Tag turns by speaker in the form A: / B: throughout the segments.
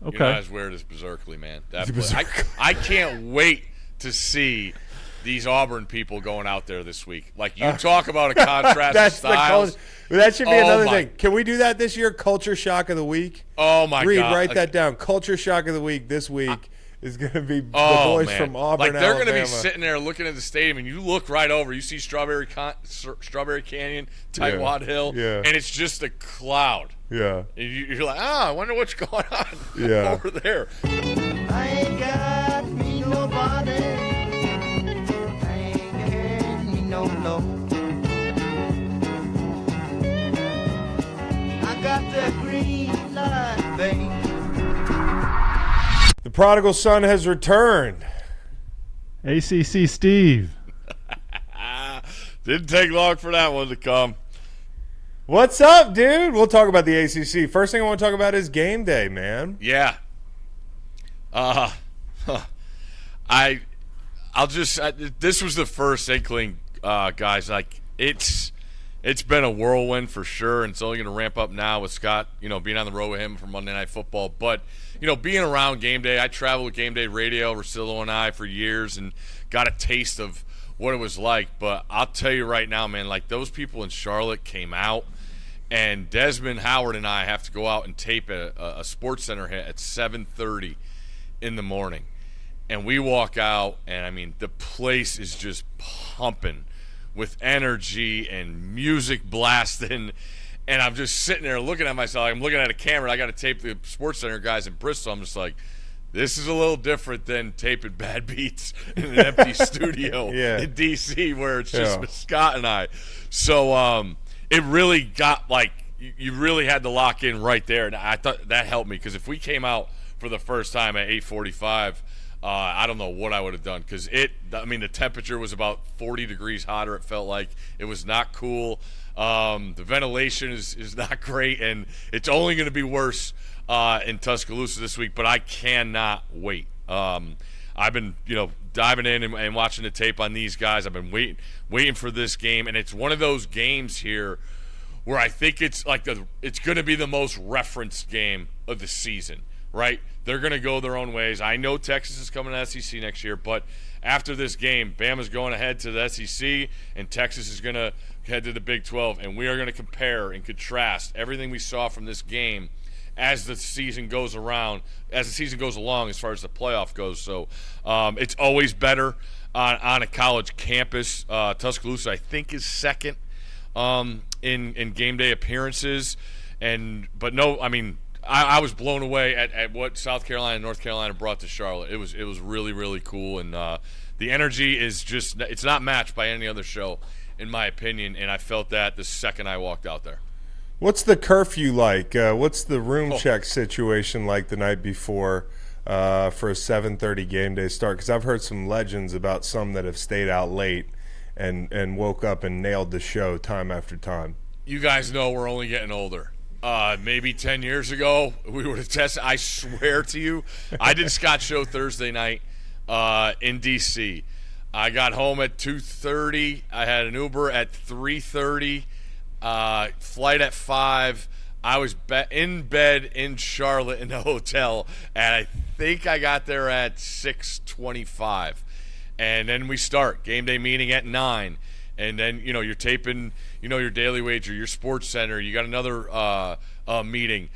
A: Okay.
B: You're not as weird as Berserkly, man. I can't wait to see these Auburn people going out there this week. Like, you talk about a contrast of styles.
C: That should be another thing. Can we do that this year? Culture shock of the week.
B: Oh my God!
C: Write that down. Culture shock of the week this week is going to be the boys from Auburn.
B: Like, they're
C: going
B: to be sitting there looking at the stadium, and you look right over. You see Strawberry Canyon, Tightwad Hill, and it's just a cloud.
C: Yeah.
B: And you're like, I wonder what's going on over there.
D: I ain't got me nobody. I ain't got me no. I got that green light, babe.
C: The prodigal son has returned.
A: ACC Steve.
B: Didn't take long for that one to come.
C: What's up, dude? We'll talk about the ACC. First thing I want to talk about is game day, man.
B: Yeah. This was the first inkling, guys. Like, it's been a whirlwind for sure, and it's only going to ramp up now with Scott, being on the road with him for Monday Night Football. But, being around game day, I traveled with Game Day Radio, Rosillo and I, for years, and got a taste of what it was like. But I'll tell you right now, man, like, those people in Charlotte came out, and Desmond Howard and I have to go out and tape a Sports Center hit at 7:30 in the morning. And we walk out, and, I mean, the place is just pumping with energy and music blasting. And I'm just sitting there looking at myself. I'm looking at a camera. I got to tape the Sports Center guys in Bristol. I'm just like, this is a little different than taping Bad Beats in an empty studio in D.C. where it's just Scott and I. So it really got, like, you really had to lock in right there. And I thought that helped me, because if we came out for the first time at 8:45, I don't know what I would have done, because the temperature was about 40 degrees hotter. It felt like it was not cool. The ventilation is not great, and it's only going to be worse in Tuscaloosa this week, but I cannot wait. I've been, diving in and watching the tape on these guys. I've been waiting for this game, and it's one of those games here where I think it's it's going to be the most referenced game of the season, right? They're going to go their own ways. I know Texas is coming to SEC next year, but after this game, Bama's going ahead to the SEC, and Texas is going to head to the Big 12, and we are going to compare and contrast everything we saw from this game as the season goes along, as far as the playoff goes. So it's always better on a college campus. Tuscaloosa, I think, is second in game day appearances, but no, I mean, I was blown away at what South Carolina and North Carolina brought to Charlotte. It was really, really cool, and the energy is just, it's not matched by any other show, in my opinion, and I felt that the second I walked out there.
C: What's the curfew like? What's the room check situation like the night before for a 7:30 game day start? Because I've heard some legends about some that have stayed out late and woke up and nailed the show time after time.
B: You guys know we're only getting older. Maybe 10 years ago, we would have tested. I swear to you, I did Scott's show Thursday night in D.C. I got home at 2:30. I had an Uber at 3:30. Flight at 5. I was in bed in Charlotte in the hotel, and I think I got there at 6:25. And then we start game day meeting at 9. And then, you're taping, your Daily Wager, your Sports Center. You got another meeting.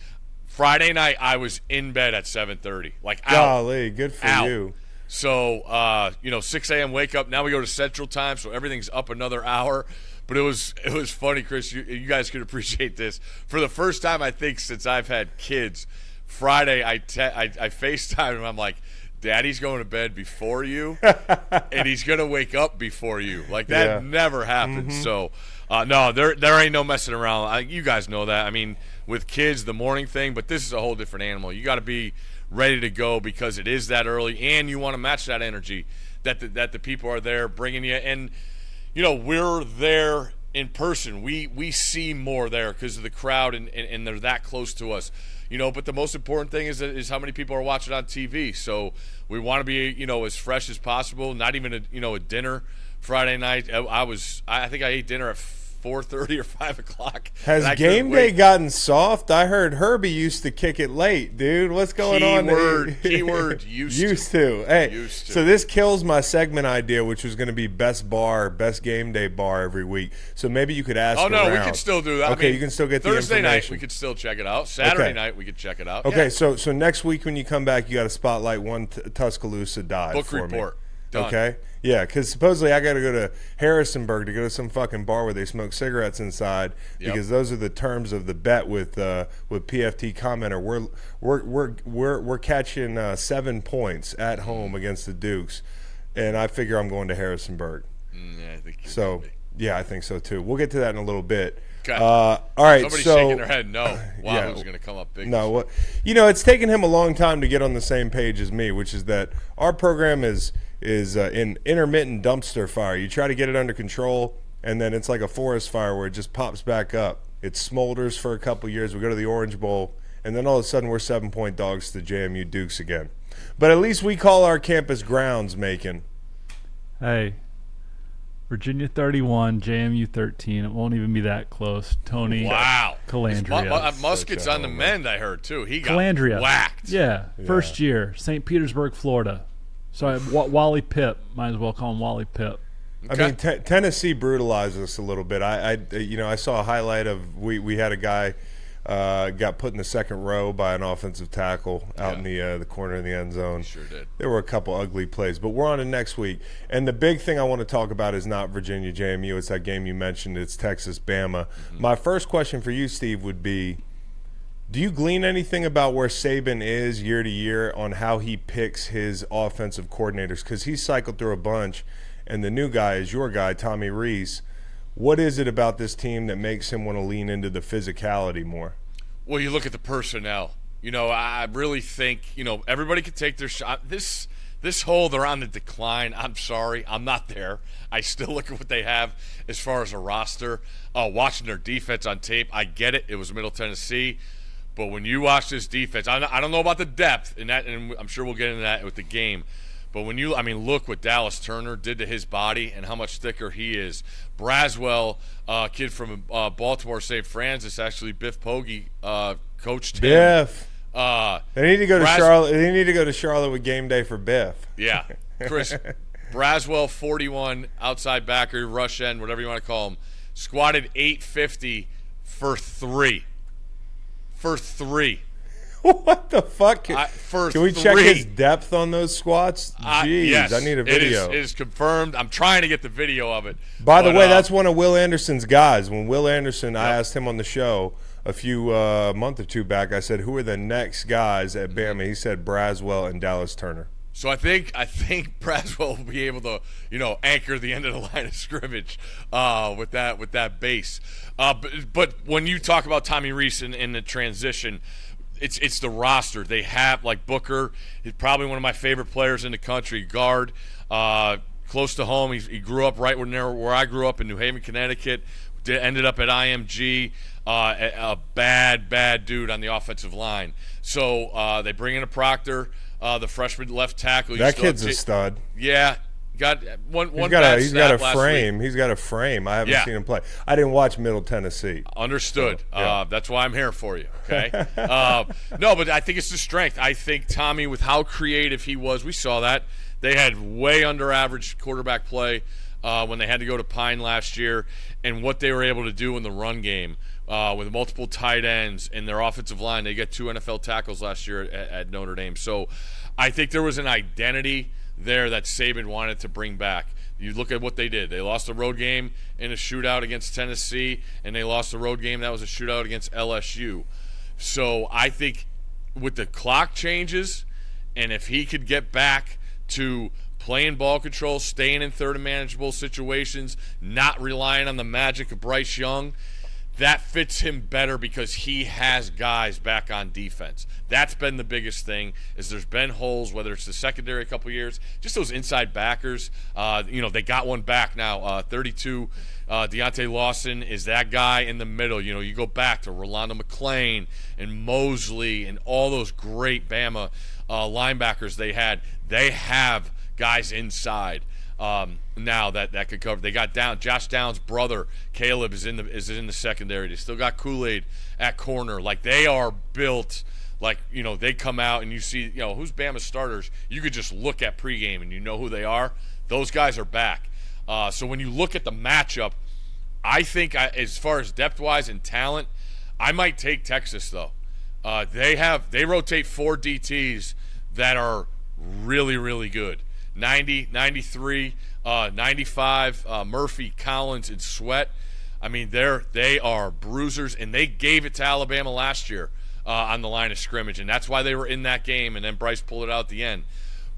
B: Friday night, I was in bed at 7:30. Like, out.
C: Golly, good for you.
B: So, 6 a.m. wake up. Now we go to Central Time, so everything's up another hour. But it was funny, Chris. You guys could appreciate this. For the first time, I think, since I've had kids, Friday I FaceTime him. I'm like, Daddy's going to bed before you, and he's going to wake up before you. Like, that never happens. Mm-hmm. So, no, there ain't no messing around. You guys know that. I mean, with kids, the morning thing, but this is a whole different animal. You got to be ready to go because it is that early, and you want to match that energy that the people are there bringing you. And, we're there in person. We see more there because of the crowd, and they're that close to us. But the most important thing is how many people are watching on TV. So we want to be, as fresh as possible. Not even a dinner Friday night. I think I ate dinner at 4:30 or 5 o'clock.
C: Has
B: and I
C: game
B: couldn't
C: day
B: wait.
C: gotten soft? I heard Herbie used to kick it late, dude. What's going on?
B: Keyword used
C: to. Hey,
B: Used to.
C: so this kills my segment idea, which was going to be best game day bar every week. So maybe you could ask
B: Oh, no, we
C: around.
B: can still do that.
C: Okay,
B: I mean,
C: you can still get the
B: Thursday night,
C: information.
B: we could still check it out. Saturday
C: Okay.
B: night, we could check it out.
C: Okay,
B: Yeah.
C: so next week when you come back, you got to spotlight one Tuscaloosa dive
B: Book
C: for
B: report.
C: me.
B: Done.
C: Okay, yeah, because supposedly I got to go to Harrisonburg to go to some fucking bar where they smoke cigarettes inside,
B: Yep.
C: because those are the terms of the bet with PFT commenter. We're catching 7 points at home against the Dukes, and I figure I'm going to Harrisonburg.
B: Yeah, I think you're
C: So
B: gonna be.
C: yeah, I think so too. We'll get to that in a little bit.
B: Okay.
C: All right,
B: Somebody's
C: so
B: shaking their head. No,
C: yeah.
B: Wahoo's going to come up big.
C: no, what it's taken him a long time to get on the same page as me, which is that our program is in intermittent dumpster fire. You try to get it under control, and then it's like a forest fire where it just pops back up. It smolders for a couple years. We go to the Orange Bowl, and then all of a sudden we're 7-point dogs to JMU Dukes again. But at least we call our campus grounds, Macon.
A: Hey, Virginia 31, JMU 13. It won't even be that close. Tony
B: Wow.
A: Calandria.
B: Musket's
C: Such a
B: on the
C: homer.
B: mend, I heard, too. He got
A: Calandria.
B: whacked.
A: Yeah, first year, St. Petersburg, Florida. Sorry, Wally Pipp. Might as well call him Wally Pipp.
B: Okay.
C: I mean, Tennessee brutalized us a little bit. I saw a highlight of we had a guy got put in the second row by an offensive tackle out in the corner of the end zone.
B: Sure did.
C: There were a couple ugly plays, but we're on to next week. And the big thing I want to talk about is not Virginia JMU. It's that game you mentioned. It's Texas Bama.
B: Mm-hmm.
C: My first question for you, Steve, would be, do you glean anything about where Saban is year to year on how he picks his offensive coordinators? Because he's cycled through a bunch, and the new guy is your guy, Tommy Rees. What is it about this team that makes him want to lean into the physicality more?
B: Well, you look at the personnel. I really think, everybody could take their shot. This whole they're on the decline, I'm sorry. I'm not there. I still look at what they have as far as a roster. Watching their defense on tape, I get it. It was Middle Tennessee. But when you watch this defense, I don't know about the depth, and I'm sure we'll get into that with the game. But look what Dallas Turner did to his body and how much thicker he is. Braswell, kid from Baltimore St. Francis, actually Biff Poggi coached him.
C: Biff. They need to go to
B: Bras-
C: Charlotte. They need to go to Charlotte with game day for Biff.
B: Yeah, Chris Braswell, 41, outside backer, rush end, whatever you want to call him, squatted 850 for three.
C: What the fuck? Can we check his
B: three.
C: depth on those squats? Jeez,
B: Yes,
C: I need a video.
B: It is confirmed. I'm trying to get the video of it.
C: By the
B: but,
C: way, that's one of Will Anderson's guys. When Will Anderson, I
B: Yep.
C: asked him on the show a few month or two back, I said, who are the next guys at Bama? He said Braswell and Dallas Turner.
B: So I think Braswell will be able to, anchor the end of the line of scrimmage with that base. But when you talk about Tommy Rees in the transition, it's the roster. They have, like Booker, he's probably one of my favorite players in the country, guard, close to home. He grew up right where I grew up in New Haven, Connecticut. Ended up at IMG, a bad dude on the offensive line. So they bring in a Proctor, the freshman left tackle.
C: That kid's a stud.
B: Yeah, got one.
C: He's
B: bad
C: got a
B: snap last
C: frame.
B: week.
C: He's got a frame. I haven't
B: Yeah.
C: seen him play. I didn't watch Middle Tennessee.
B: Understood.
C: So, yeah.
B: That's why I'm here for you. Okay. No, but I think it's the strength. I think Tommy, with how creative he was, we saw that they had way under average quarterback play when they had to go to Pine last year, and what they were able to do in the run game with multiple tight ends and their offensive line. They got 2 NFL tackles last year at Notre Dame. So I think there was an identity there that Saban wanted to bring back. You look at what they did. They lost the road game in a shootout against Tennessee, and they lost the road game that was a shootout against LSU. So I think with the clock changes, and if he could get back to playing ball control, staying in third and manageable situations, not relying on the magic of Bryce Young, that fits him better because he has guys back on defense. That's been the biggest thing, is there's been holes, whether it's the secondary a couple years, just those inside backers. They got one back now, 32. Deontay Lawson is that guy in the middle. You go back to Rolando McClain and Mosley and all those great Bama linebackers they had. They have guys inside. now that could cover. They got Josh Downs' brother Caleb is in the secondary. They still got Kool-Aid at corner. Like, they are built. Like, they come out and you see, who's Bama's starters. You could just look at pregame and you know who they are. Those guys are back. So when you look at the matchup, I think as far as depth-wise and talent, I might take Texas, though. They rotate 4 DTs that are really, really good. 90, 93, 95, Murphy, Collins, and Sweat. I mean, they are bruisers, and they gave it to Alabama last year on the line of scrimmage, and that's why they were in that game, and then Bryce pulled it out at the end.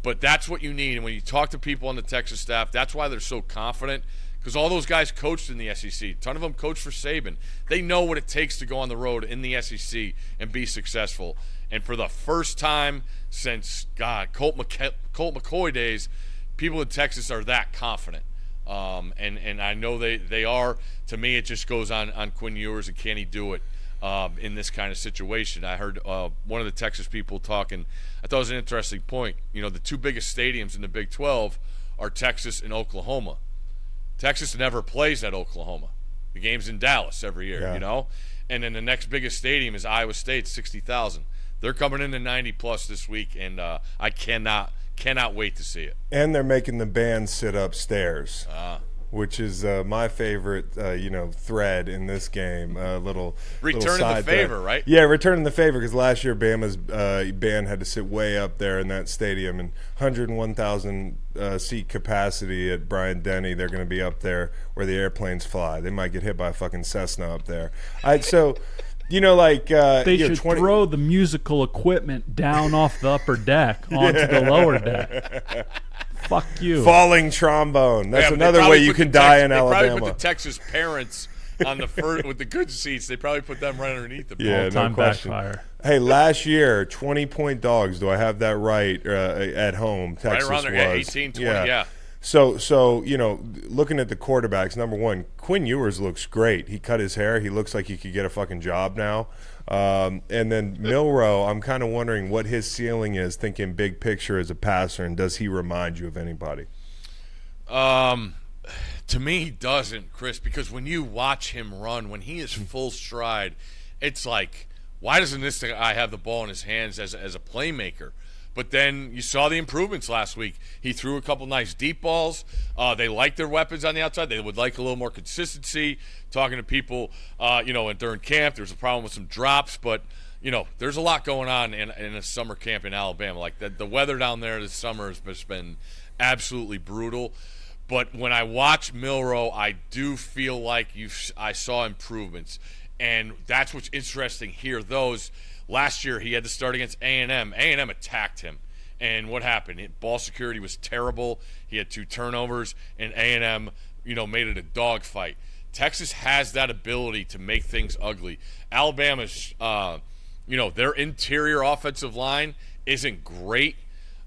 B: But that's what you need, and when you talk to people on the Texas staff, that's why they're so confident, because all those guys coached in the SEC. A ton of them coached for Saban. They know what it takes to go on the road in the SEC and be successful. And for the first time since, Colt McCoy days, people in Texas are that confident. And I know they are. To me, it just goes on Quinn Ewers, and can he do it in this kind of situation. I heard one of the Texas people talking. I thought it was an interesting point. The 2 biggest stadiums in the Big 12 are Texas and Oklahoma. Texas never plays at Oklahoma. The game's in Dallas every year, And then the next biggest stadium is Iowa State, 60,000. They're coming into 90-plus this week, and I cannot wait to see it.
C: And they're making the band sit upstairs, which is my favorite, thread in this game.
B: Returning the favor, right?
C: Yeah, returning the favor, because last year Bama's band had to sit way up there in that stadium, and 101,000 seat capacity at Bryant-Denny. They're going to be up there where the airplanes fly. They might get hit by a fucking Cessna up there. They
A: should throw the musical equipment down off the upper deck onto the lower deck. Fuck you.
C: Falling trombone. That's another way you can die in Alabama.
B: They probably put the Texas parents on the first with the good seats. They probably put them right underneath them.
C: Yeah,
A: all-time
C: no question.
A: backfire.
C: Hey, last year, 20-point dogs. Do I have that right at home? Texas
B: right around there,
C: was.
B: 18, 20, yeah.
C: So looking at the quarterbacks, number one, Quinn Ewers looks great. He cut his hair. He looks like he could get a fucking job now. And then Milroe, I'm kind of wondering what his ceiling is, thinking big picture as a passer, and does he remind you of anybody?
B: To me, he doesn't, Chris, because when you watch him run, when he is full stride, it's like, why doesn't this guy have the ball in his hands as a playmaker? But then you saw the improvements last week. He threw a couple nice deep balls. They like their weapons on the outside. They would like a little more consistency. Talking to people, and during camp, there's a problem with some drops. But, there's a lot going on in a summer camp in Alabama. Like the weather down there this summer has just been absolutely brutal. But when I watch Milroe, I do feel like I saw improvements. And that's what's interesting here. Last year, he had to start against A&M. A&M attacked him. And what happened? Ball security was terrible. He had 2 turnovers, and A&M, made it a dogfight. Texas has that ability to make things ugly. Alabama's, their interior offensive line isn't great,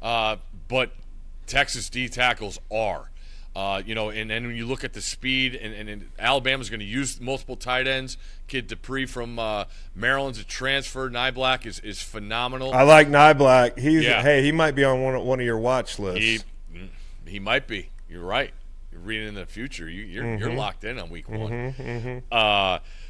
B: but Texas D tackles are. And then when you look at the speed, and Alabama's going to use multiple tight ends. Kid Dupree from Maryland's a transfer. Nyblack is phenomenal.
C: I like Nyblack. He might be on one of your watch lists.
B: He might be. You're right. You're reading in the future. You're locked in on week 1.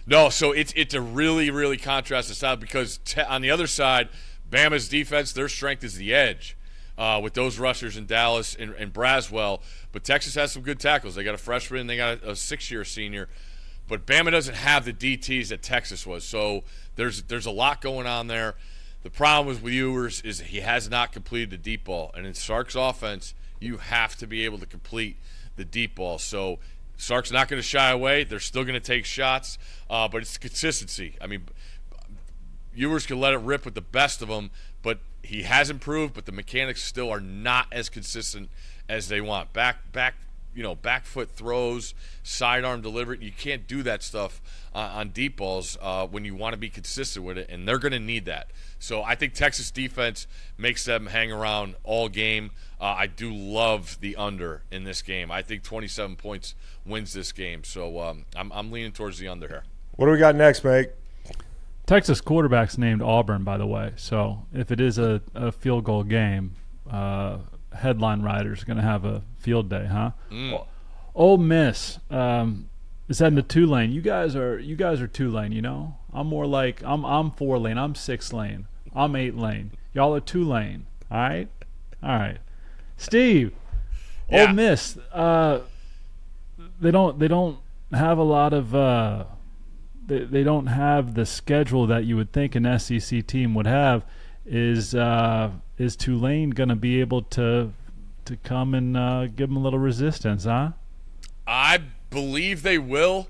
B: No, so it's a really, really contrasting style because on the other side, Bama's defense, their strength is the edge. With those rushers in Dallas and Braswell. But Texas has some good tackles. They got a freshman and they got a 6-year senior. But Bama doesn't have the DTs that Texas was. So there's a lot going on there. The problem with Ewers is he has not completed the deep ball. And in Sark's offense, you have to be able to complete the deep ball. So Sark's not going to shy away. They're still going to take shots. But it's consistency. I mean, Ewers can let it rip with the best of them, but he has improved, but the mechanics still are not as consistent as they want. Back foot throws, sidearm delivery. You can't do that stuff on deep balls when you want to be consistent with it, and they're going to need that. So I think Texas defense makes them hang around all game. I do love the under in this game. I think 27 points wins this game. So I'm leaning towards the under here.
C: What do we got next, mate?
A: Texas quarterback's named Auburn, by the way. So if it is a field goal game, headline writers are going to have a field day, huh? Ole Miss is heading to Tulane. You guys are Tulane, you know? I'm more like I'm 4 lane. I'm 6 lane. I'm 8 lane. Y'all are Tulane. All right? All right. Steve,
B: Yeah.
A: Ole Miss, they don't have a lot of they don't have the schedule that you would think an SEC team would have. Is Tulane going to be able to come and give them a little resistance, huh?
B: I believe they will.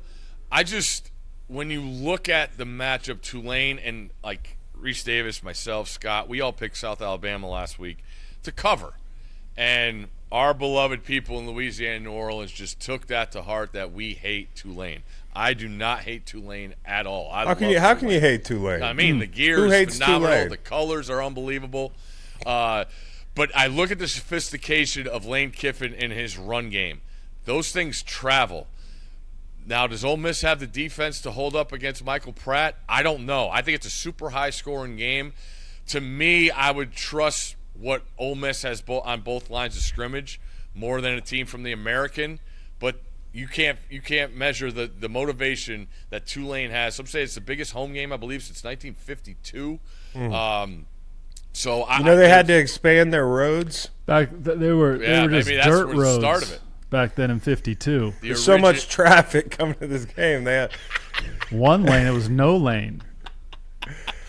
B: When you look at the matchup, Tulane and like Reese Davis, myself, Scott, we all picked South Alabama last week to cover. And our beloved people in Louisiana and New Orleans just took that to heart that we hate Tulane. I do not hate Tulane at all.
C: How can you hate Tulane?
B: I mean, the gear
C: Who
B: is
C: hates
B: phenomenal.
C: Tulane?
B: The colors are unbelievable. But I look at the sophistication of Lane Kiffin in his run game. Those things travel. Now, does Ole Miss have the defense to hold up against Michael Pratt? I don't know. I think it's a super high-scoring game. To me, I would trust what Ole Miss has on both lines of scrimmage more than a team from the American. But you can't measure the motivation that Tulane has. Some say it's the biggest home game, I believe, since 1952. So
C: they had to expand their roads.
A: They were just
B: maybe that's
A: dirt
B: where the
A: roads
B: start of it.
A: back then in '52.
C: There's so much traffic coming to this game. They had,
A: One lane, it was no lane.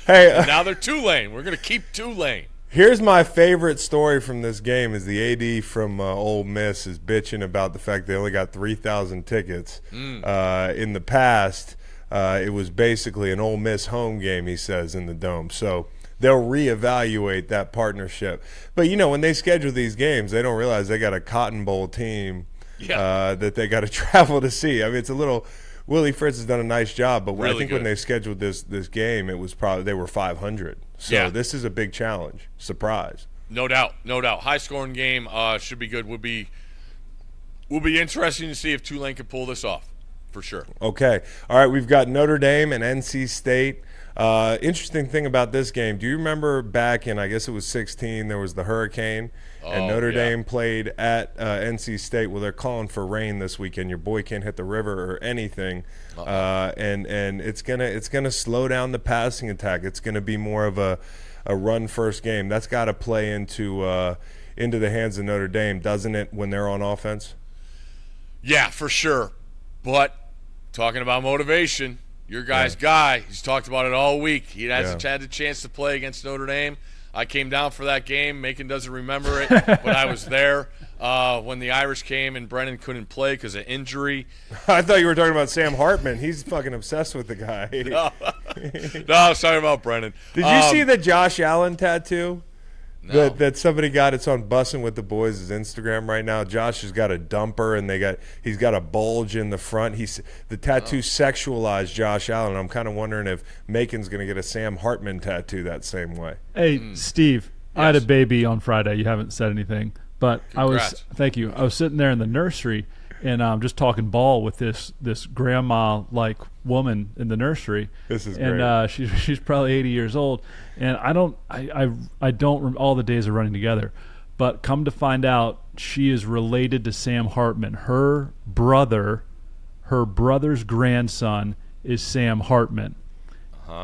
C: hey,
B: now they're 2 lane. We're going to keep 2 lane.
C: here's my favorite story from this game: is the AD from Ole Miss is bitching about the fact they only got 3,000 tickets. In the past, it was basically an Ole Miss home game. He says in the Dome, so they'll reevaluate that partnership. But when they schedule these games, they don't realize they got a Cotton Bowl team that they got to travel to see. I mean, it's a little. Willie Fritz has done a nice job, but I think when they scheduled this game, it was probably they were 500. So this is a big challenge. Surprise.
B: No doubt. High scoring game should be good. Will be interesting to see if Tulane can pull this off, for sure.
C: Okay. All right. We've got Notre Dame and NC State. Interesting thing about this game. Do you remember back in, I guess it was 16, there was the hurricane, and Notre Dame played at NC State. Well, they're calling for rain this weekend. Your boy can't hit the river or anything, and it's gonna slow down the passing attack. It's gonna be more of a run first game. That's got to play into the hands of Notre Dame, doesn't it, when they're on offense?
B: Yeah, for sure. But talking about motivation. Your guy's guy, he's talked about it all week. He hasn't had the chance to play against Notre Dame. I came down for that game. Macon doesn't remember it, but I was there when the Irish came and Brennan couldn't play because of injury.
C: I thought you were talking about Sam Hartman. He's fucking obsessed with the guy.
B: No, I was talking about Brennan.
C: Did you see the Josh Allen tattoo?
B: No.
C: That somebody got. It's on Bussin' with the Boys' Instagram right now. Josh has got a dumper and he's got a bulge in the front. The tattoo sexualized Josh Allen. I'm kind of wondering if Macon's going to get a Sam Hartman tattoo that same way.
A: Hey, Steve, I had a baby on Friday. You haven't said anything, but
B: Congrats.
A: Thank you. I was sitting there in the nursery and just talking ball with this grandma like woman in the nursery.
C: This is great.
A: And she's probably 80 years old, and I don't all the days are running together, but come to find out she is related to Sam Hartman. Her brother's grandson is Sam Hartman.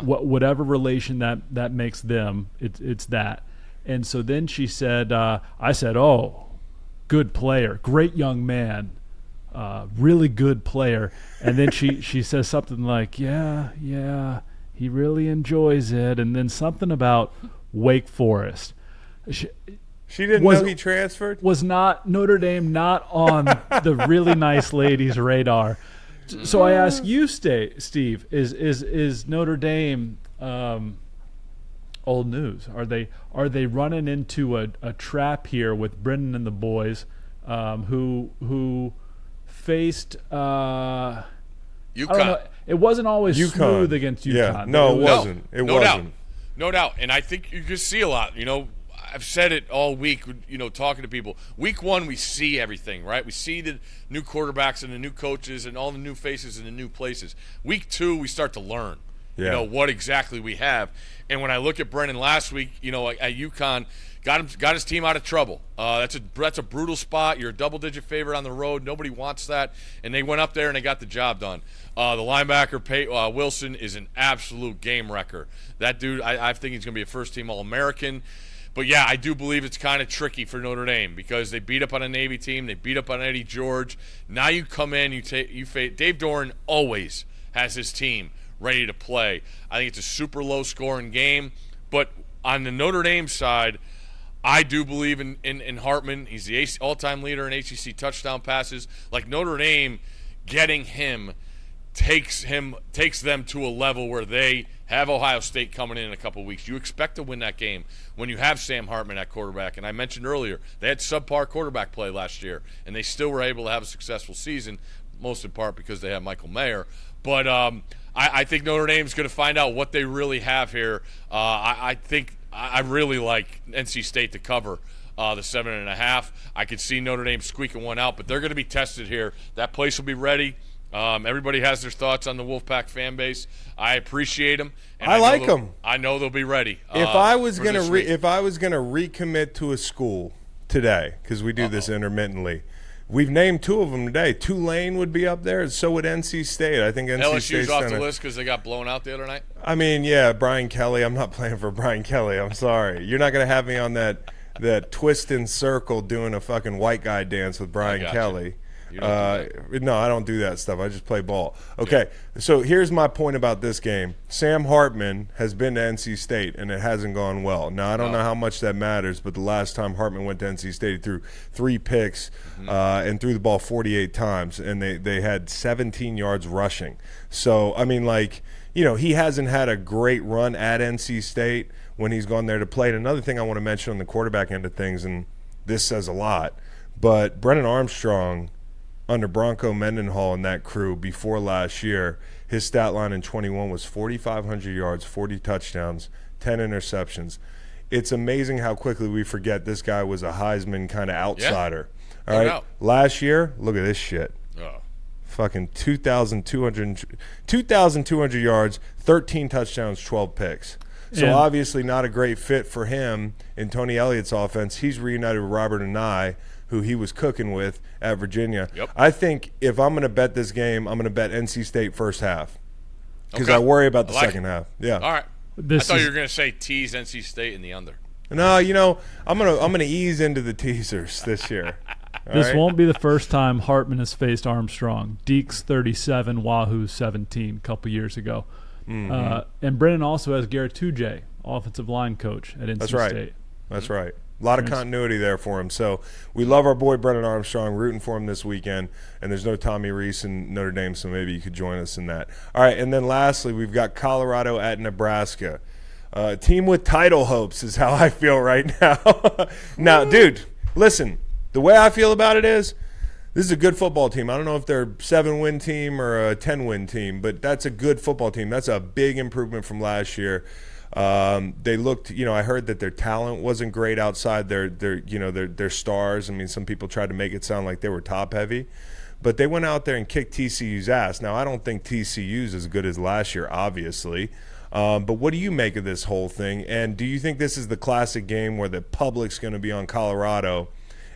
A: Whatever relation that makes them, it's that. And so then she said, I said, oh, good player, great young man. Really good player. And then she says something like, yeah, he really enjoys it. And then something about Wake Forest.
C: She didn't know he transferred?
A: Was not Notre Dame not on the really nice ladies' radar. So I ask you, Steve, is Notre Dame old news? Are they running into a trap here with Brendan and the boys who faced
B: UConn.
A: It wasn't always smooth against UConn.
C: Yeah. No, it wasn't. It wasn't.
B: No doubt. And I think you can see a lot. I've said it all week, talking to people. Week 1, we see everything, right? We see the new quarterbacks and the new coaches and all the new faces in the new places. Week 2, we start to learn, what exactly we have. And when I look at Brennan last week, at UConn, got his team out of trouble. That's a brutal spot. You're a double-digit favorite on the road. Nobody wants that, and they went up there and they got the job done. The linebacker Wilson is an absolute game wrecker. That dude, I think he's going to be a first-team All-American. But, yeah, I do believe it's kind of tricky for Notre Dame because they beat up on a Navy team. They beat up on Eddie George. Now you come in, you face Dave Doran always has his team ready to play. I think it's a super low-scoring game. But on the Notre Dame side, I do believe in Hartman. He's the all-time leader in ACC touchdown passes. Like Notre Dame, getting him takes them to a level where they have Ohio State coming in a couple of weeks. You expect to win that game when you have Sam Hartman at quarterback. And I mentioned earlier, they had subpar quarterback play last year, and they still were able to have a successful season, most in part because they have Michael Mayer. But I think Notre Dame's going to find out what they really have here. I think I really like NC State to cover the 7.5. I could see Notre Dame squeaking one out, but they're going to be tested here. That place will be ready. Everybody has their thoughts on the Wolfpack fan base. I appreciate them. And
C: I like them.
B: I know they'll be ready.
C: If I was gonna recommit to a school today, because we do this intermittently, we've named two of them today. Tulane would be up there, and so would NC State. I think NC
B: LSU's
C: State's
B: off the list because they got blown out the other night.
C: I mean, yeah, Brian Kelly. I'm not playing for Brian Kelly. I'm sorry. You're not gonna have me on that twist and circle doing a fucking white guy dance with Brian Kelly.
B: No,
C: I don't do that stuff. I just play ball. Okay, so here's my point about this game. Sam Hartman has been to NC State, and it hasn't gone well. Now, I don't know how much that matters, but the last time Hartman went to NC State, he threw 3 picks and threw the ball 48 times, and they had 17 yards rushing. So, I mean, like, you know, he hasn't had a great run at NC State when he's gone there to play. And another thing I want to mention on the quarterback end of things, and this says a lot, but Brennan Armstrong – under Bronco Mendenhall and that crew before last year, his stat line in 21 was 4,500 yards, 40 touchdowns, 10 interceptions. It's amazing how quickly we forget this guy was a Heisman kind of outsider.
B: Yeah.
C: All right, last year, look at this shit.
B: Oh.
C: Fucking 2,200 yards, 13 touchdowns, 12 picks. So obviously not a great fit for him in Tony Elliott's offense. He's reunited with Robert Anae, who he was cooking with at Virginia.
B: Yep.
C: I think if I'm going to bet this game, I'm going to bet NC State first half because I worry about the second half. Yeah.
B: All right. I thought you were going to say tease NC State in the under.
C: No, you know, I'm gonna ease into the teasers this year.
A: This won't be the first time Hartman has faced Armstrong. Deeks 37, Wahoo 17 a couple years ago. And Brennan also has Garrett Tujay, offensive line coach at NC State.
C: That's right. A lot of continuity there for him. So we love our boy Brennan Armstrong, rooting for him this weekend. And there's no Tommy Reese in Notre Dame, so maybe you could join us in that. All right, and then lastly, we've got Colorado at Nebraska. Team with title hopes is how I feel right now. Now, dude, listen, the way I feel about it is this is a good football team. I don't know if they're a 7-win team or a 10-win team, but that's a good football team. That's a big improvement from last year. They looked, you know, I heard that their talent wasn't great outside their stars. I mean, some people tried to make it sound like they were top heavy, but they went out there and kicked TCU's ass. Now, I don't think TCU's as good as last year, obviously. But what do you make of this whole thing? And do you think this is the classic game where the public's going to be on Colorado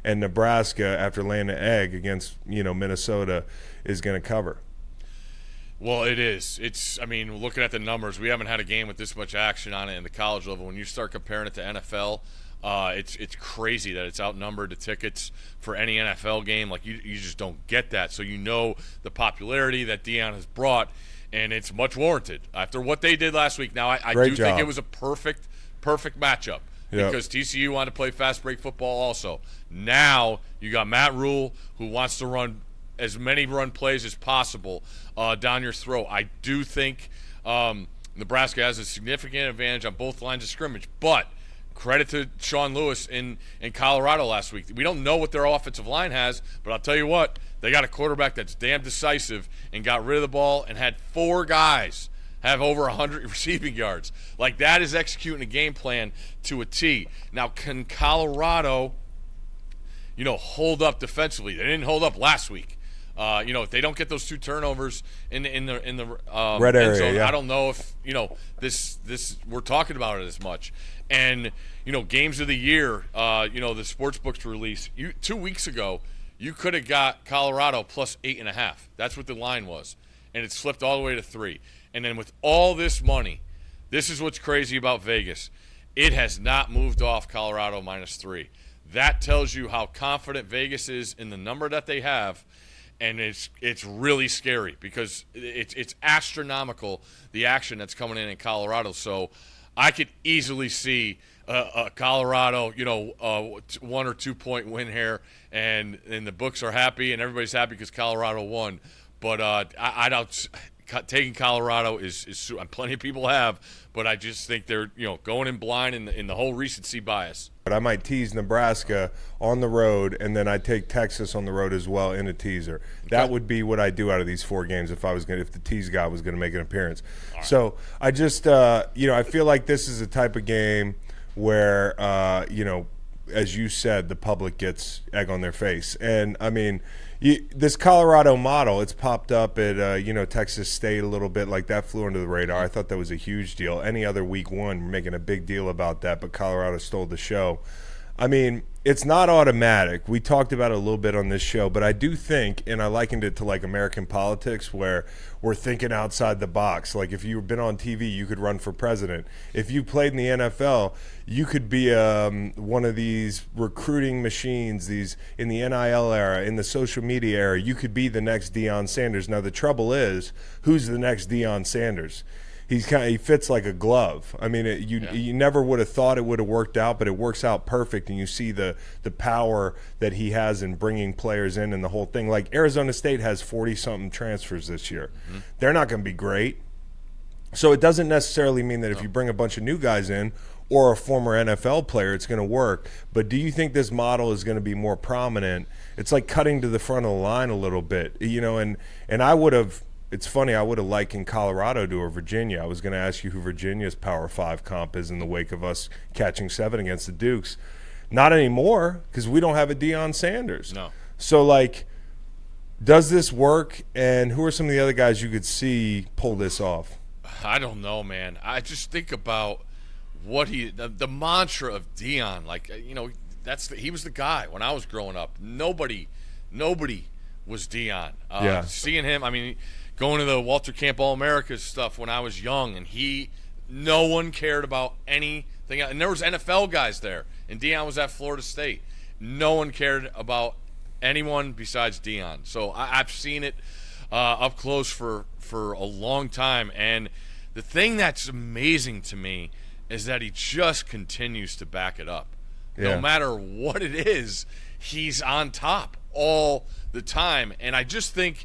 C: and Nebraska, after laying an egg against, you know, Minnesota, is going to cover?
B: Well, it is. I mean, looking at the numbers, we haven't had a game with this much action on it in the college level. When you start comparing it to NFL, it's crazy that it's outnumbered the tickets for any NFL game. Like, you just don't get that. So you know the popularity that Deion has brought, and it's much warranted after what they did last week. Now, I do think it was a perfect matchup because TCU wanted to play fast break football also. Now you got Matt Rule, who wants to run as many run plays as possible down your throat. I do think Nebraska has a significant advantage on both lines of scrimmage, but credit to Sean Lewis in Colorado last week. We don't know what their offensive line has, but I'll tell you what, they got a quarterback that's damn decisive and got rid of the ball and had 4 guys have over 100 receiving yards. Like, that is executing a game plan to a T. Now, can Colorado, hold up defensively? They didn't hold up last week. If they don't get those 2 turnovers in the
C: red area,
B: end zone,
C: yeah.
B: I don't know if this we're talking about it as much. And games of the year, the sports books release 2 weeks ago, you could have got Colorado plus 8.5. That's what the line was, and it slipped all the way to 3. And then with all this money, this is what's crazy about Vegas. It has not moved off Colorado minus 3. That tells you how confident Vegas is in the number that they have, and it's really scary because it's astronomical, the action that's coming in Colorado. So I could easily see a Colorado, 1 or 2 point win here, and the books are happy and everybody's happy because Colorado won. But I don't. Taking Colorado is plenty of people have, but I just think they're going in blind in the whole recency bias.
C: But I might tease Nebraska on the road, and then I take Texas on the road as well in a teaser. That would be what I do out of these 4 games if the tease guy was going to make an appearance. Right. So I just I feel like this is a type of game where as you said, the public gets egg on their face, and I mean. This Colorado model, it's popped up at Texas State a little bit, like that flew under the radar. I thought that was a huge deal. Any other week one, we're making a big deal about that, but Colorado stole the show. I mean, it's not automatic. We talked about it a little bit on this show, but I do think, and I likened it to like American politics where we're thinking outside the box. Like if you've been on TV, you could run for president. If you played in the NFL, you could be one of these recruiting machines, these in the NIL era, in the social media era. You could be the next Deion Sanders. Now the trouble is, who's the next Deion Sanders? He fits like a glove. I mean, you never would have thought it would have worked out, but it works out perfect, and you see the power that he has in bringing players in and the whole thing. Like Arizona State has 40-something transfers this year. Mm-hmm. They're not going to be great. So it doesn't necessarily mean that if you bring a bunch of new guys in or a former NFL player, it's going to work. But do you think this model is going to be more prominent? It's like cutting to the front of the line a little bit, and I would have – it's funny, I would have likened Colorado to a Virginia. I was going to ask you who Virginia's Power 5 comp is in the wake of us catching 7 against the Dukes. Not anymore because we don't have a Deion Sanders.
B: No.
C: So, does this work, and who are some of the other guys you could see pull this off?
B: I don't know, man. I just think about what the mantra of Deion. He was the guy when I was growing up. Nobody was Deion. Seeing him, I mean, going to the Walter Camp All-America stuff when I was young, and no one cared about anything. And there was NFL guys there, and Deion was at Florida State. No one cared about anyone besides Deion. So I've seen it up close for a long time. And the thing that's amazing to me is that he just continues to back it up. Yeah. No matter what it is, he's on top all the time. And I just think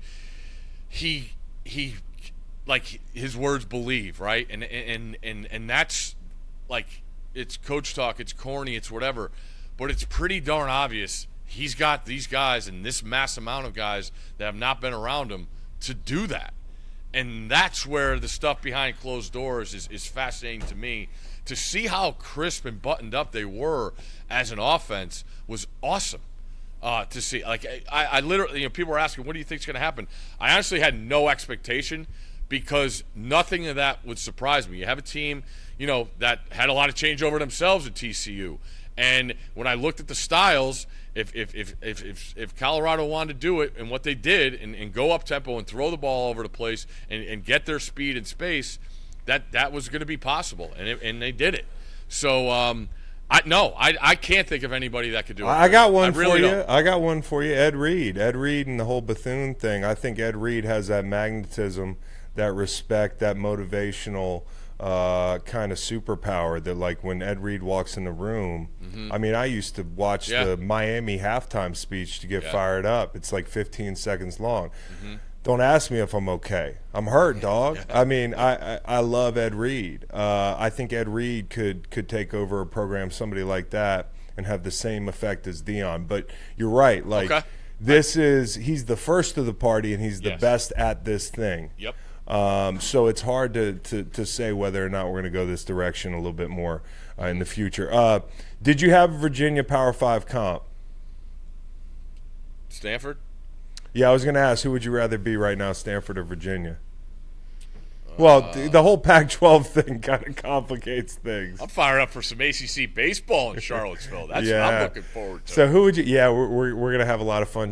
B: he like his words believe, right? And that's like, it's coach talk, it's corny, it's whatever, but it's pretty darn obvious he's got these guys and this mass amount of guys that have not been around him to do that. And that's where the stuff behind closed doors is fascinating to me. To see how crisp and buttoned up they were as an offense was awesome. To see, like, I literally, people were asking, what do you think is going to happen? I honestly had no expectation because nothing of that would surprise me. You have a team, that had a lot of changeover themselves at TCU, and when I looked at the styles, if Colorado wanted to do it and what they did and go up tempo and throw the ball over the place and get their speed and space, that was going to be possible, and they did it. So. I can't think of anybody that could do it.
C: I got one for you. I got one for you. Ed Reed and the whole Bethune thing. I think Ed Reed has that magnetism, that respect, that motivational kind of superpower that, like, when Ed Reed walks in the room, I mean, I used to watch the Miami halftime speech to get fired up. It's like 15 seconds long. Don't ask me if I'm okay. I'm hurt, dog. I mean, I love Ed Reed. I think Ed Reed could take over a program, somebody like that, and have the same effect as Deion. But you're right. Like, he's the first of the party, and he's the best at this thing.
B: Yep.
C: So it's hard to say whether or not we're going to go this direction a little bit more in the future. Did you have Virginia Power 5 comp?
B: Stanford?
C: Yeah, I was going to ask, who would you rather be right now, Stanford or Virginia? Well, the whole Pac-12 thing kind of complicates things.
B: I'm fired up for some ACC baseball in Charlottesville. That's what I'm looking forward to.
C: So who would you? Yeah, we're going to have a lot of fun,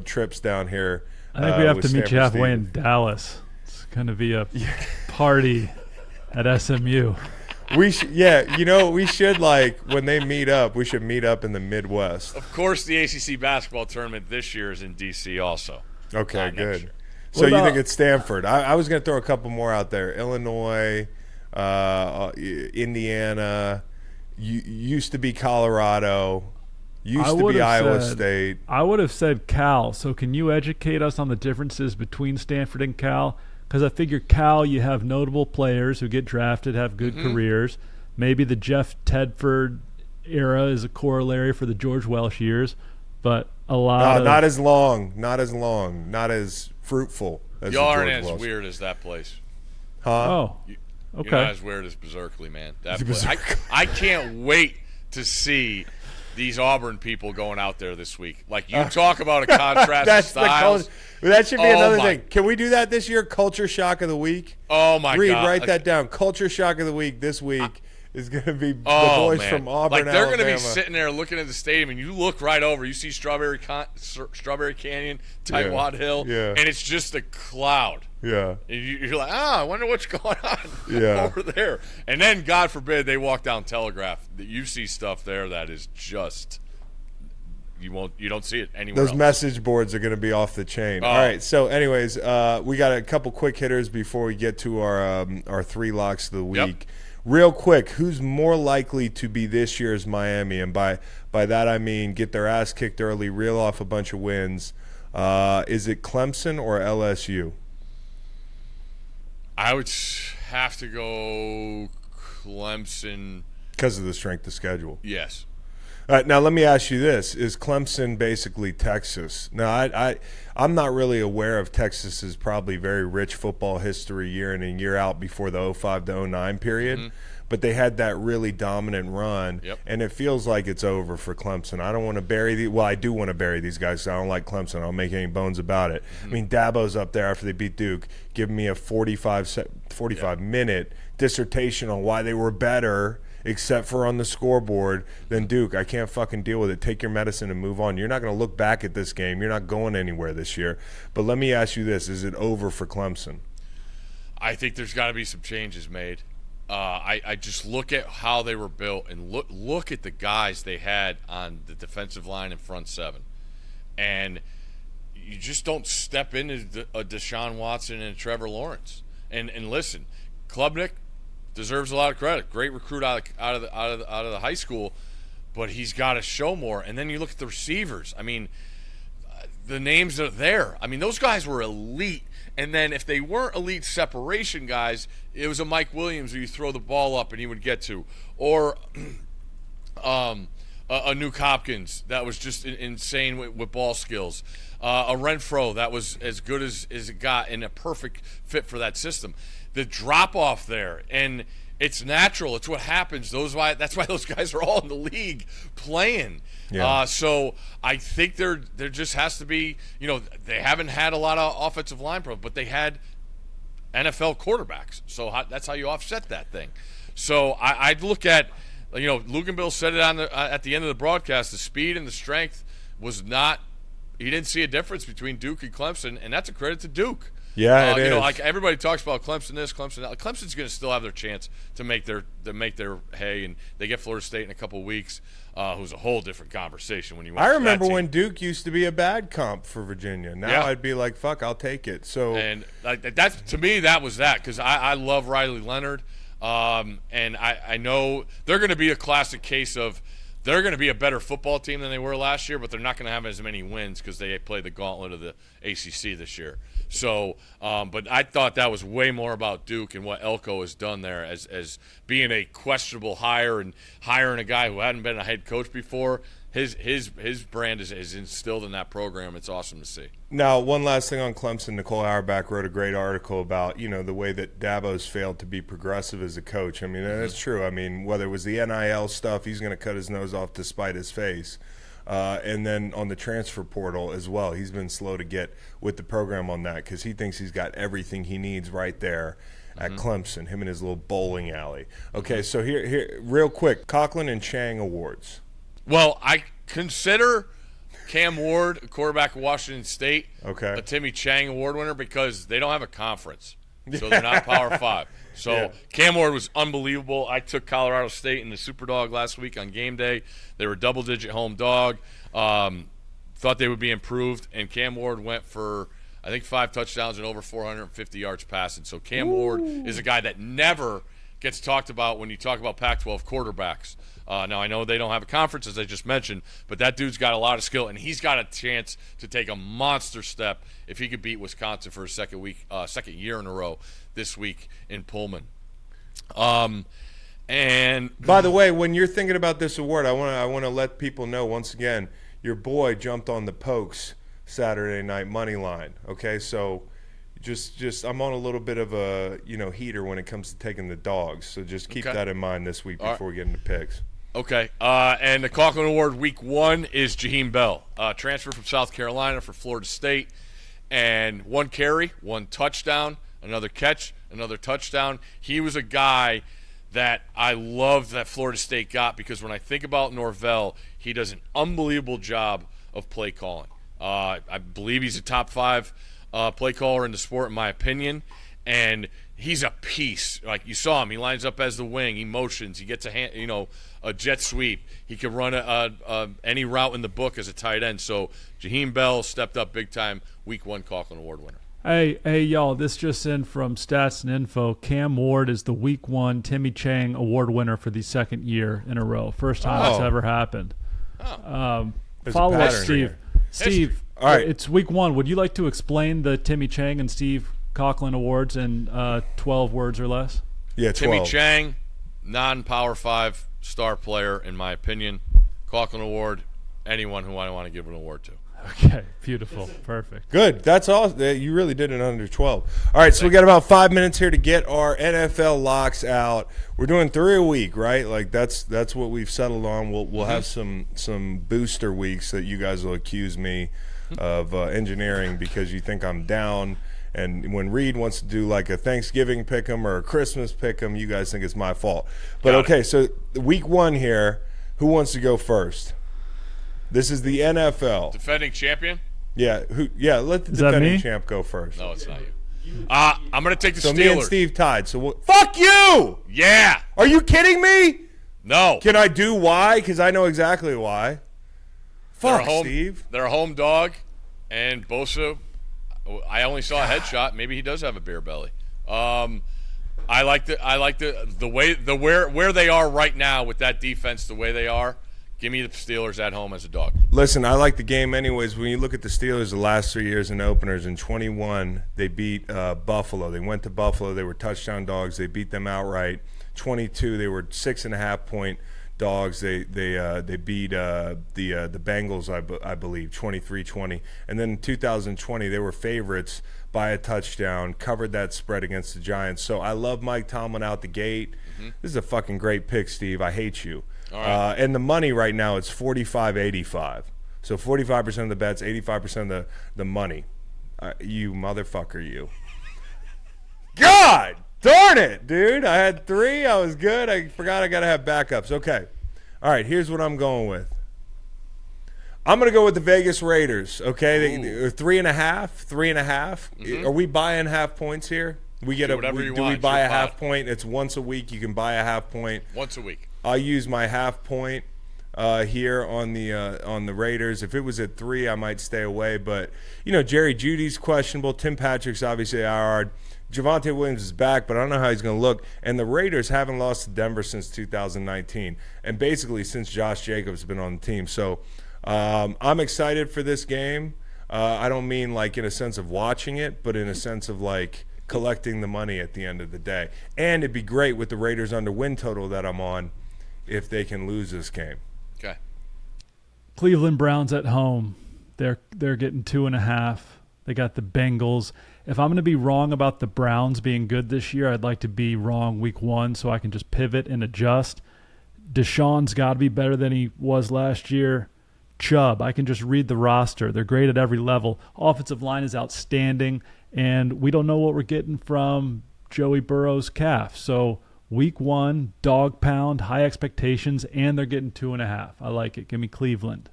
C: trips down here.
A: I think we have
C: with
A: to meet you
C: Stanford
A: halfway
C: Steve.
A: in Dallas. It's going to be a party at SMU.
C: We should when they meet up, we should meet up in the Midwest.
B: Of course, the ACC basketball tournament this year is in D.C. also.
C: Okay,
B: Not next
C: good.
B: year.
C: So you think it's Stanford? I was going to throw a couple more out there. Illinois, Indiana, used to be Colorado, used to be Iowa State.
A: I would have said Cal. So can you educate us on the differences between Stanford and Cal? Because I figure Cal, you have notable players who get drafted, have good careers. Maybe the Jeff Tedford era is a corollary for the George Welsh years, but
C: not as long, not as fruitful as
B: Y'all
C: the
B: aren't
C: George
B: as
C: Welsh.
B: weird as that place.
C: Huh?
A: Oh,
B: You're
A: okay.
B: not as weird as Berserkly, man. That place. I can't wait to see these Auburn people going out there this week. Like, you talk about a contrast of styles.
C: That should be another
B: my-
C: thing. Can we do that this year? Culture shock of the week.
B: Oh, my
C: Reed,
B: God.
C: write that down. Culture shock of the week this week is going to be the
B: Oh,
C: boys
B: man.
C: from Auburn,
B: like, they're
C: Alabama.
B: to be sitting there looking at the stadium, and you look right over. You see Strawberry Canyon, Tightwad Hill,
C: yeah.
B: and it's just a cloud.
C: Yeah.
B: And you're like, I wonder what's going on
C: Yeah.
B: over there. And then, God forbid, they walk down Telegraph. You see stuff there that is just you don't see it anywhere
C: Those
B: else.
C: message boards are going to be off the chain.
B: Oh.
C: All right. So, anyways, we got a couple quick hitters before we get to our three locks of the week.
B: Yep.
C: Real quick, who's more likely to be this year's Miami? And by that I mean get their ass kicked early, reel off a bunch of wins. Is it Clemson or LSU?
B: I would have to go Clemson.
C: Because of the strength of schedule.
B: Yes.
C: All right, now let me ask you this: is Clemson basically Texas? Now, I'm not really aware of Texas's probably very rich football history year in and year out before the 05 to 09 period, but they had that really dominant run, and it feels like it's over for Clemson. I don't want to bury I do want to bury these guys. I don't like Clemson. I don't make any bones about it. I mean, Dabo's up there after they beat Duke, giving me a 45-minute dissertation on why they were better, except for on the scoreboard, than Duke. I can't fucking deal with it. Take your medicine and move on. You're not going to look back at this game. You're not going anywhere this year. But let me ask you this. Is it over for Clemson?
B: I think there's got to be some changes made. I just look at how they were built and look at the guys they had on the defensive line and front seven. And you just don't step into a Deshaun Watson and a Trevor Lawrence. And listen, Klubnik deserves a lot of credit. Great recruit out of the high school, but he's got to show more. And then you look at the receivers. I mean, the names are there. I mean, those guys were elite. And then if they weren't elite separation guys, it was a Mike Williams who you throw the ball up and he would get to, or a Nuke Hopkins that was just insane with ball skills, a Renfro that was as good as it got and a perfect fit for that system. The drop off there, and it's natural. It's what happens. That's why those guys are all in the league playing.
C: Yeah.
B: So I think there just has to be. They haven't had a lot of offensive line problems, but they had NFL quarterbacks. So that's how you offset that thing. So I'd look at, Luganbill said it at the end of the broadcast. The speed and the strength was not. He didn't see a difference between Duke and Clemson, and that's a credit to Duke.
C: Yeah, it is.
B: Like everybody talks about Clemson this, Clemson that. Clemson's going to still have their chance to make their hay, and they get Florida State in a couple of weeks, who's a whole different conversation when you.
C: I remember when Duke used to be a bad comp for Virginia. Now I'd be like, "Fuck, I'll take it." So,
B: and that's to me, that was that because I love Riley Leonard, and I know they're going to be a classic case of. They're going to be a better football team than they were last year, but they're not going to have as many wins because they play the gauntlet of the ACC this year. So, but I thought that was way more about Duke and what Elko has done there as being a questionable hire and hiring a guy who hadn't been a head coach before. His brand is instilled in that program. It's awesome to see.
C: Now, one last thing on Clemson. Nicole Auerbach wrote a great article about, the way that Dabo's failed to be progressive as a coach. I mean, that's true. I mean, whether it was the NIL stuff, he's going to cut his nose off to spite his face. And then on the transfer portal as well, he's been slow to get with the program on that because he thinks he's got everything he needs right there at Clemson, him and his little bowling alley. Okay, so here, real quick, Coughlin and Chang awards.
B: Well, I consider Cam Ward, a quarterback of Washington State, a Timmy Chang award winner because they don't have a conference. So they're not Power 5. So Cam Ward was unbelievable. I took Colorado State in the Superdog last week on game day. They were a double-digit home dog. Thought they would be improved, and Cam Ward went for, I think, 5 touchdowns and over 450 yards passing. So Cam Ward is a guy that never gets talked about when you talk about Pac-12 quarterbacks. Now, I know they don't have a conference, as I just mentioned, but that dude's got a lot of skill, and he's got a chance to take a monster step if he could beat Wisconsin for a second year in a row this week in Pullman. And
C: by the way, when you're thinking about this award, I want to let people know once again, your boy jumped on the Pokes Saturday night money line. Okay, so just I'm on a little bit of a heater when it comes to taking the dogs. So just keep that in mind this week before we get into picks.
B: Okay, and the Coughlin Award week 1 is Jaheim Bell, transfer from South Carolina for Florida State, and 1 carry, 1 touchdown, another catch, another touchdown. He was a guy that I loved that Florida State got because when I think about Norvell, he does an unbelievable job of play calling. I believe he's a top 5 play caller in the sport, in my opinion, and he's a piece. Like you saw him, he lines up as the wing, he motions, he gets a jet sweep. He could run any route in the book as a tight end. So Jaheim Bell stepped up big time, week 1 Coughlin Award winner.
A: Hey, y'all, this just in from Stats and Info. Cam Ward is the week 1 Timmy Chang Award winner for the 2nd year in a row. First time it's ever happened. Follow up, Steve. Steve, all right, it's week 1. Would you like to explain the Timmy Chang and Steve Coughlin Awards in 12 words or less?
C: Yeah, 12.
B: Timmy Chang, non-Power 5 star player, in my opinion. Coughlin Award, anyone who I want to give an award to.
A: Okay, beautiful. Perfect.
C: Good. That's all. You really did it under 12. All right, so we got about 5 minutes here to get our NFL locks out. We're doing 3 a week, right? Like that's what we've settled on. We'll have some booster weeks that you guys will accuse me of engineering because you think I'm down. And when Reed wants to do like a Thanksgiving pick'em or a Christmas pick'em, you guys think it's my fault. But okay, so week 1 here, who wants to go first? This is the NFL.
B: Defending champion?
C: Yeah, let the defending champ go first.
B: No, it's not you. I'm going to take the Steelers.
C: So me and Steve tied. So fuck you!
B: Yeah!
C: Are you kidding me?
B: No.
C: Can I do why? Because I know exactly why. Fuck, Steve.
B: They're a home dog, and Bosa, I only saw a headshot. Maybe he does have a beer belly. I like the way where they are right now with that defense, the way they are. Give me the Steelers at home as a dog.
C: Listen, I like the game anyways. When you look at the Steelers the last 3 years in openers, in 21, they beat Buffalo. They went to Buffalo. They were touchdown dogs. They beat them outright. 22, they were 6.5-point dogs. They beat the Bengals, I believe, 23-20. And then in 2020, they were favorites by a touchdown, covered that spread against the Giants. So I love Mike Tomlin out the gate. This is a fucking great pick, Steve. I hate you.
B: All right.
C: And the money right now, it's 45-85. So 45% of the bets, 85% of the money. You motherfucker, you. God darn it, dude. I had 3. I was good. I forgot I got to have backups. Okay. All right, here's what I'm going with. I'm going to go with the Vegas Raiders, okay? 3.5. 3.5. Are we buying half points here? We get do we buy a half point? It's once a week. You can buy a half point.
B: Once a week.
C: I'll use my half point here on the Raiders. If it was at 3, I might stay away. But Jerry Jeudy's questionable. Tim Patrick's obviously hard. Javonte Williams is back, but I don't know how he's going to look. And the Raiders haven't lost to Denver since 2019, and basically since Josh Jacobs has been on the team. So I'm excited for this game. I don't mean like in a sense of watching it, but in a sense of like collecting the money at the end of the day. And it'd be great with the Raiders under win total that I'm on if they can lose this game.
B: Okay.
A: Cleveland Browns at home. They're getting 2.5. They got the Bengals. If I'm going to be wrong about the Browns being good this year, I'd like to be wrong week 1 so I can just pivot and adjust. Deshaun's got to be better than he was last year. Chubb. I can just read the roster. They're great at every level. Offensive line is outstanding, and we don't know what we're getting from Joey Burrow's calf. So week 1, dog pound, high expectations, and they're getting 2.5. I like it. Give me Cleveland.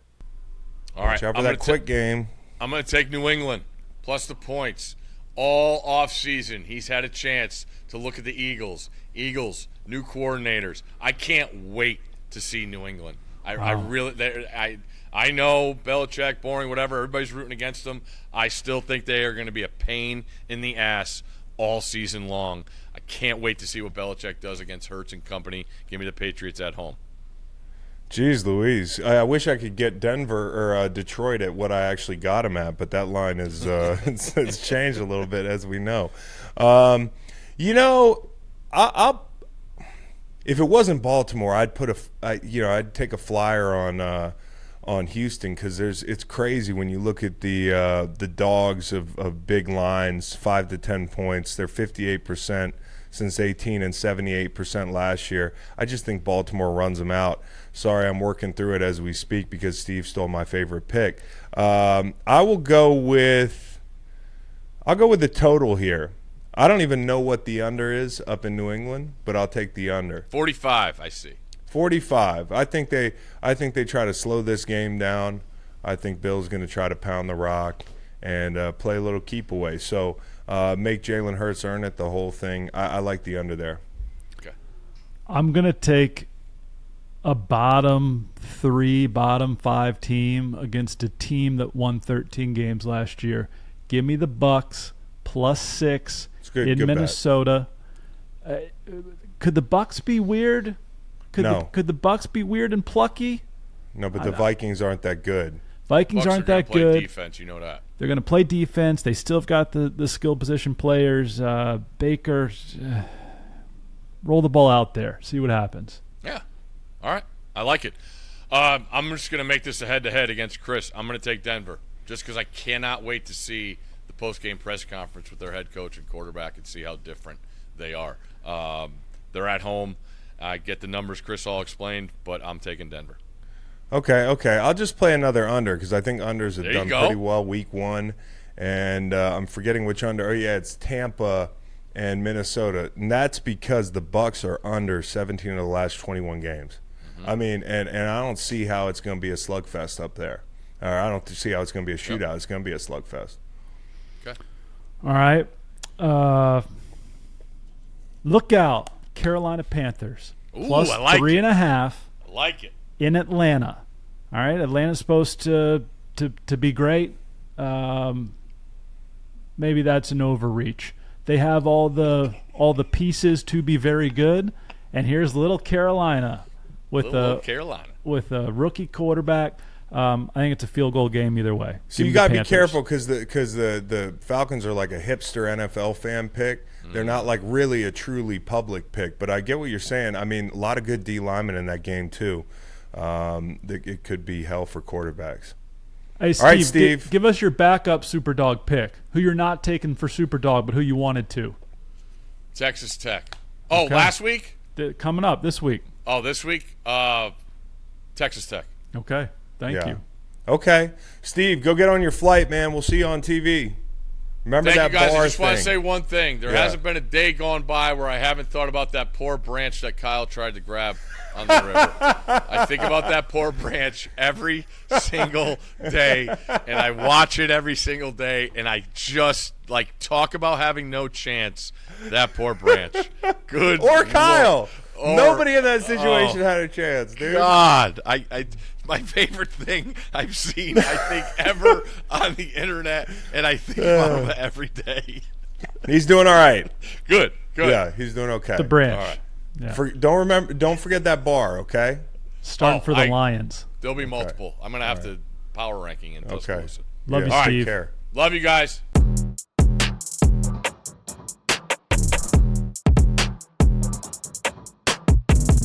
B: All right.
C: Watch out for that quick game.
B: I'm going to take New England plus the points. All offseason, he's had a chance to look at the Eagles. Eagles, new coordinators. I can't wait to see New England. I know Belichick, boring, whatever. Everybody's rooting against them. I still think they are going to be a pain in the ass all season long. I can't wait to see what Belichick does against Hurts and company. Give me the Patriots at home.
C: Jeez Louise. I wish I could get Denver or Detroit at what I actually got them at, but that line is it's changed a little bit, as we know. I'll if it wasn't Baltimore, I'd I'd take a flyer on Houston, because it's crazy when you look at the dogs of big lines, 5 to 10 points. They're 58% since 18 and 78% last year. I just think Baltimore runs them out. Sorry, I'm working through it as we speak because Steve stole my favorite pick. I'll go with the total here. I don't even know what the under is up in New England, but I'll take the under.
B: 45, I see.
C: 45. I think they try to slow this game down. I think Bill's going to try to pound the rock and play a little keep away. So make Jalen Hurts earn it, the whole thing. I like the under there.
B: Okay.
A: I'm going to take a bottom 3, bottom 5 team against a team that won 13 games last year. Give me the Bucks plus 6 in Minnesota. Could the Bucks be weird?
C: No.
A: Could the Bucks be weird and plucky?
C: No, but the Vikings aren't that good.
A: Vikings
B: Bucks
A: aren't
B: are
A: that
B: play
A: good.
B: Defense, you know that.
A: They're going to play defense. They still have got the skill position players. Baker, roll the ball out there. See what happens.
B: Yeah. All right. I like it. I'm just going to make this a head-to-head against Chris. I'm going to take Denver just because I cannot wait to see the post-game press conference with their head coach and quarterback and see how different they are. They're at home. I get the numbers Chris all explained, but I'm taking Denver.
C: Okay. I'll just play another under because I think unders have done pretty well week 1. And I'm forgetting which under. Oh, yeah, it's Tampa and Minnesota. And that's because the Bucks are under 17 of the last 21 games. I mean, and I don't see how it's going to be a slugfest up there. Or I don't see how it's going to be a shootout. Yep. It's going to be a slugfest.
B: Okay.
A: All right. Look out, Carolina Panthers.
B: Ooh,
A: plus
B: I like
A: 3.5.
B: I like it.
A: In Atlanta. All right. Atlanta's supposed to be great. Maybe that's an overreach. They have all the pieces to be very good. And here's little Carolina. With a rookie quarterback. I think it's a field goal game either way.
C: So you got to be careful because the Falcons are like a hipster NFL fan pick. They're not like really a truly public pick. But I get what you're saying. I mean, a lot of good D linemen in that game too. It could be hell for quarterbacks.
A: Hey, Steve,
C: all right, Steve.
A: Give us your backup Superdog pick. Who you're not taking for Superdog, but who you wanted to.
B: Texas Tech. Oh,
A: okay.
B: Last week?
A: Coming up this week.
B: Oh, this week? Texas Tech.
A: Okay. Thank you.
C: Okay. Steve, go get on your flight, man. We'll see you on TV. Remember
B: Thank
C: that
B: you guys.
C: bar
B: I just want to
C: thing.
B: say one thing. There hasn't been a day gone by where I haven't thought about that poor branch that Kyle tried to grab on the river. I think about that poor branch every single day, and I watch it every single day, and I just, talk about having no chance. That poor branch. Good
C: Or Kyle. Nobody in that
B: Oh,
C: situation had a chance, dude.
B: God, my favorite thing I've seen, I think, ever on the internet, and I think about him every day.
C: He's doing all right.
B: Good.
C: Yeah, he's doing okay.
A: The branch.
B: All right.
A: Yeah.
C: Don't forget that bar, okay?
A: Starting for the Lions.
B: There'll be multiple. I'm gonna have to power ranking in Tuscaloosa.
A: Love you,
C: All right,
A: Steve.
C: care.
B: Love you guys.